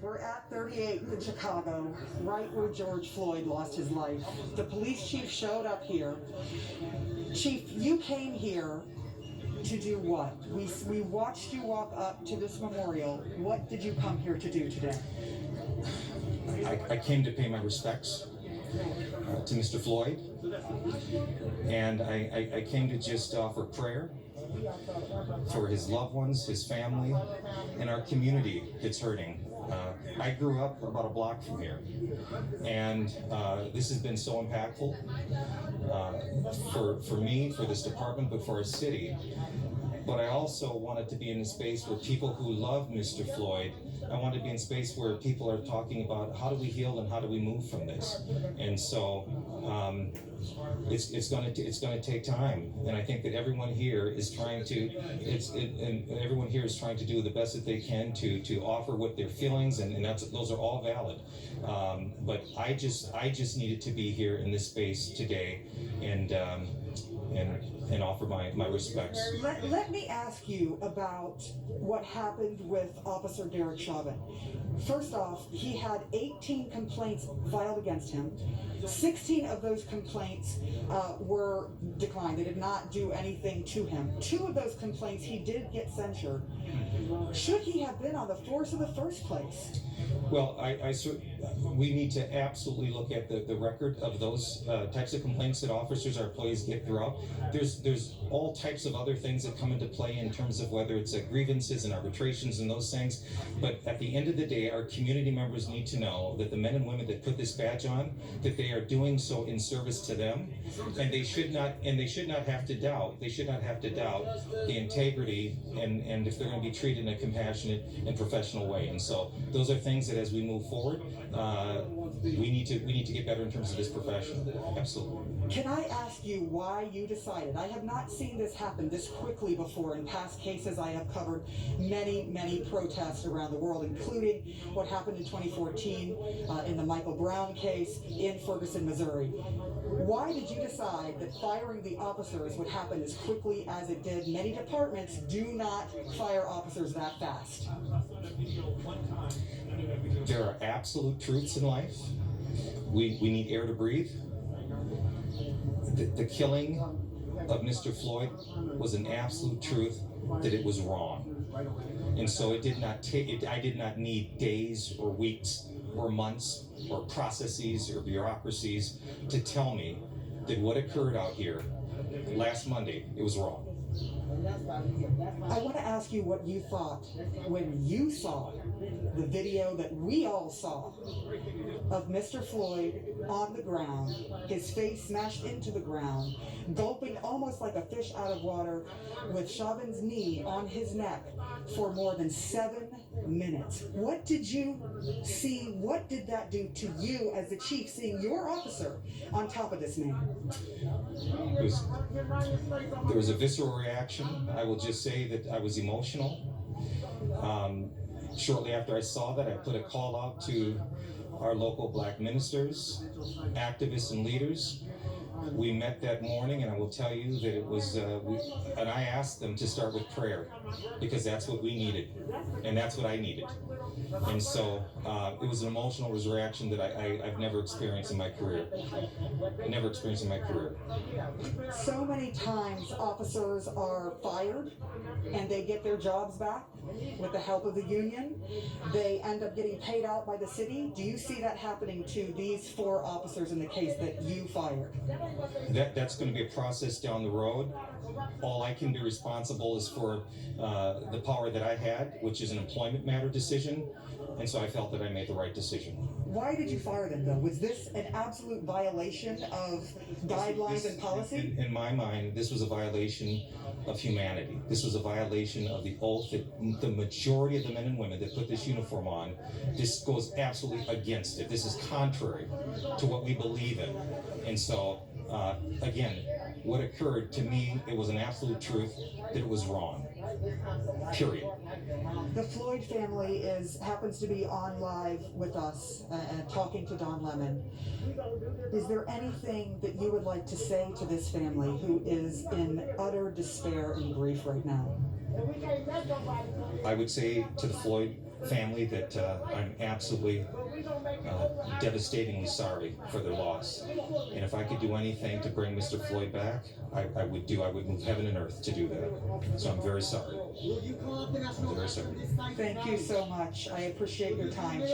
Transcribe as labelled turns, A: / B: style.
A: We're at 38th in Chicago, right where George Floyd lost his life. The police chief showed up here. Chief, you came here to do what? We watched you walk up to this memorial. What did you come here to do today?
B: I came to pay my respects to Mr. Floyd, and I came to just offer prayer for his loved ones, his family, and our community that's hurting. I grew up about a block from here, and this has been so impactful for me, for this department, but for our city. But I also wanted to be in a space where people who love Mr. Floyd, I wanted to be in a space where people are talking about how do we heal and how do we move from this. And so it's going to take time, and I think that everyone here is trying to everyone here is trying to do the best that they can to offer what their feelings, and those are all valid. But I just needed to be here in this space today, and offer my respects.
A: Let me ask you about what happened with Officer Derek Chauvin. First off, he had 18 complaints filed against him. 16 of those complaints were declined. They did not do anything to him. 2 of those complaints he did get censured. Should he have been on the force in the first place?
B: Well, we need to absolutely look at the record of those types of complaints that officers or employees get throughout. There's all types of other things that come into play in terms of whether it's grievances and arbitrations and those things. But at the end of the day, our community members need to know that the men and women that put this badge on, that they are doing so in service to them, and they should not have to doubt. They should not have to doubt the integrity and if they're going to be treated in a compassionate and professional way. And so those are things that as we move forward, we need to get better in terms of this profession. Absolutely.
A: Can I ask you why you decided? I have not seen this happen this quickly before. In past cases, I have covered many protests around the world, including what happened in 2014 in the Michael Brown case in Ferguson, Missouri. Why did you decide that firing the officers would happen as quickly as it did? Many departments do not fire officers that fast.
B: There are absolute truths in life. We need air to breathe. The killing of Mr. Floyd was an absolute truth that it was wrong. And so it did not take, I did not need days or weeks or months or processes or bureaucracies to tell me that what occurred out here last Monday, it was wrong.
A: I want to ask you what you thought when you saw the video that we all saw of Mr. Floyd on the ground, his face smashed into the ground, gulping almost like a fish out of water, with Chauvin's knee on his neck for more than 7 minutes. What did you see? What did that do to you as the chief, seeing your officer on top of this man?
B: There was a visceral reaction. I will just say that I was emotional. Shortly after I saw that, I put a call out to our local black ministers, activists, and leaders. We met that morning, and I will tell you that it was, and I asked them to start with prayer, because that's what we needed, and that's what I needed. And so it was an emotional reaction that I've never experienced in my career. Never experienced in my career.
A: So many times officers are fired and they get their jobs back with the help of the union. They end up getting paid out by the city. Do you see that happening to these 4 officers in the case that you fired?
B: That's going to be a process down the road. All I can be responsible is for the power that I had, which is an employment matter decision, and so I felt that I made the right decision.
A: Why did you fire them, though? Was this an absolute violation of guidelines and policy?
B: In my mind, this was a violation of humanity. This was a violation of the oath that the majority of the men and women that put this uniform on, this goes absolutely against it. This is contrary to what we believe in. And so, again, what occurred to me, it was an absolute truth that it was wrong. Period.
A: The Floyd family happens to be on live with us and talking to Don Lemon. Is there anything that you would like to say to this family who is in utter despair and grief right now?
B: I would say to the Floyd family that I'm absolutely devastatingly sorry for their loss. And if I could do anything to bring Mr. Floyd back, I would move heaven and earth to do that. So I'm very sorry. I'm very sorry.
A: Thank you so much. I appreciate your time, Chief.